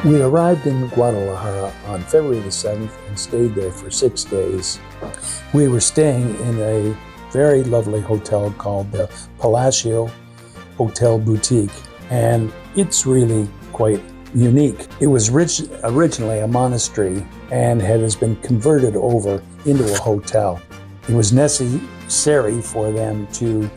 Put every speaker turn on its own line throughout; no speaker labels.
We arrived in Guadalajara on February the 7th and stayed there for 6 days. We were staying in a very lovely hotel called the Palpatio Hotel Boutique, and it's really quite unique. It was originally a monastery and has been converted over into a hotel. It was necessary for them to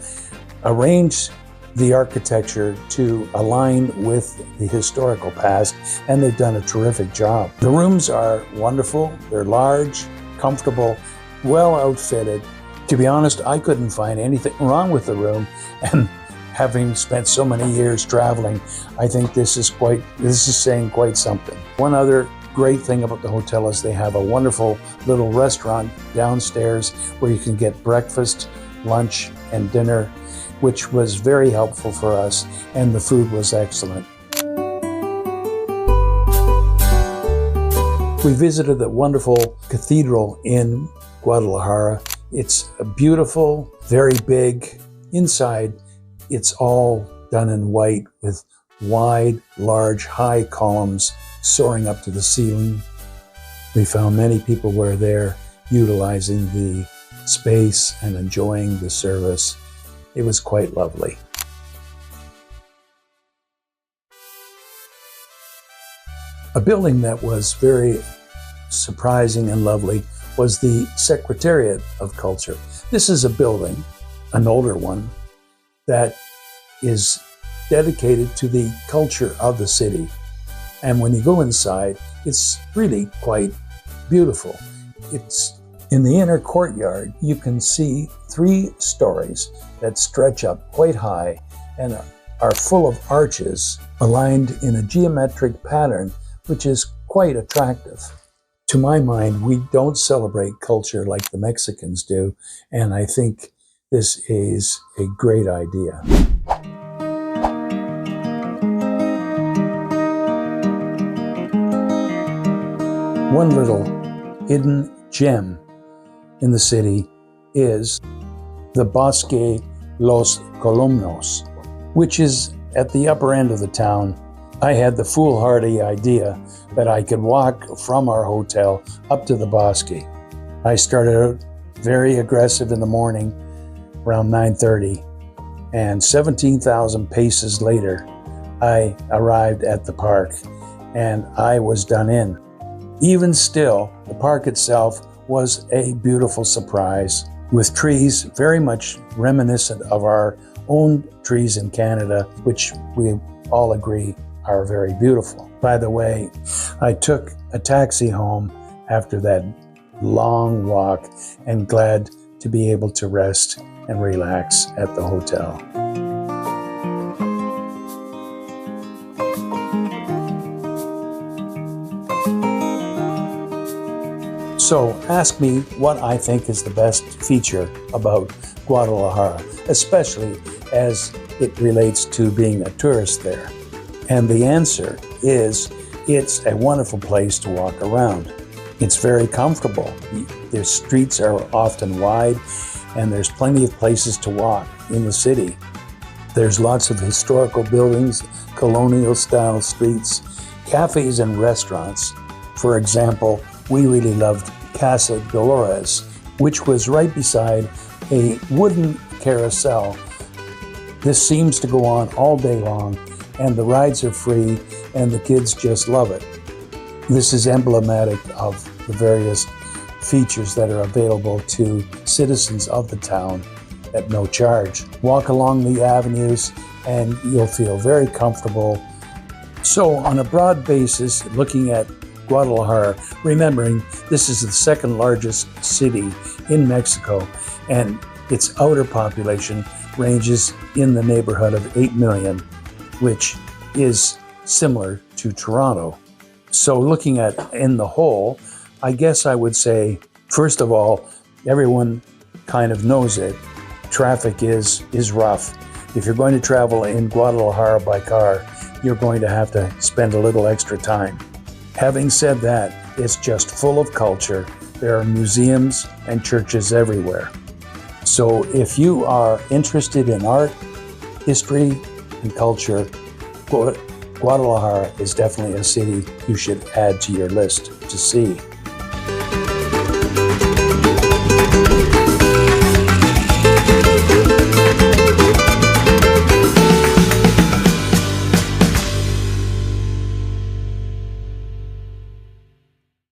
arrange the architecture to align with the historical past, and they've done a terrific job. The rooms are wonderful, they're large, comfortable, well outfitted. To be honest, I couldn't find anything wrong with the room, and having spent so many years traveling, I think this is saying quite something. One other great thing about the hotel is they have a wonderful little restaurant downstairs where you can get breakfast, lunch, and dinner, which was very helpful for us, and the food was excellent. We visited the wonderful cathedral in Guadalajara. It's beautiful, very big. Inside, it's all done in white with wide, large, high columns soaring up to the ceiling. We found many people were there utilizing the space and enjoying the service. It was quite lovely. A building that was very surprising and lovely was the Secretariat of Culture. This is a building, an older one, that is dedicated to the culture of the city. And when you go inside, it's really quite beautiful. It's in the inner courtyard. You can see 3 stories that stretch up quite high and are full of arches aligned in a geometric pattern, which is quite attractive. To my mind, we don't celebrate culture like the Mexicans do, and I think this is a great idea. One little hidden gem in the city is the Bosque Los Colomos, which is at the upper end of the town. I had the foolhardy idea that I could walk from our hotel up to the Bosque. I started out very aggressive in the morning, around 9:30, and 17,000 paces later, I arrived at the park, and I was done in. Even still, the park itself was a beautiful surprise, with trees very much reminiscent of our own trees in Canada, which we all agree are very beautiful. By the way, I took a taxi home after that long walk, and glad to be able to rest and relax at the hotel. So ask me what I think is the best feature about Guadalajara, especially as it relates to being a tourist there. And the answer is, it's a wonderful place to walk around. It's very comfortable. The streets are often wide, and there's plenty of places to walk in the city. There's lots of historical buildings, colonial-style streets, cafes and restaurants. For example, we really loved Casa Dolores, which was right beside a wooden carousel. This seems to go on all day long, and the rides are free, and the kids just love it. This is emblematic of the various features that are available to citizens of the town at no charge. Walk along the avenues and you'll feel very comfortable. So on a broad basis, looking at Guadalajara, remembering this is the 2nd largest city in Mexico, and its outer population ranges in the neighborhood of 8 million, which is similar to Toronto. So looking at in the whole, I guess I would say, first of all, everyone kind of knows it. Traffic is rough. If you're going to travel in Guadalajara by car, you're going to have to spend a little extra time. Having said that, it's just full of culture. There are museums and churches everywhere. So if you are interested in art, history, and culture, Guadalajara is definitely a city you should add to your list to see.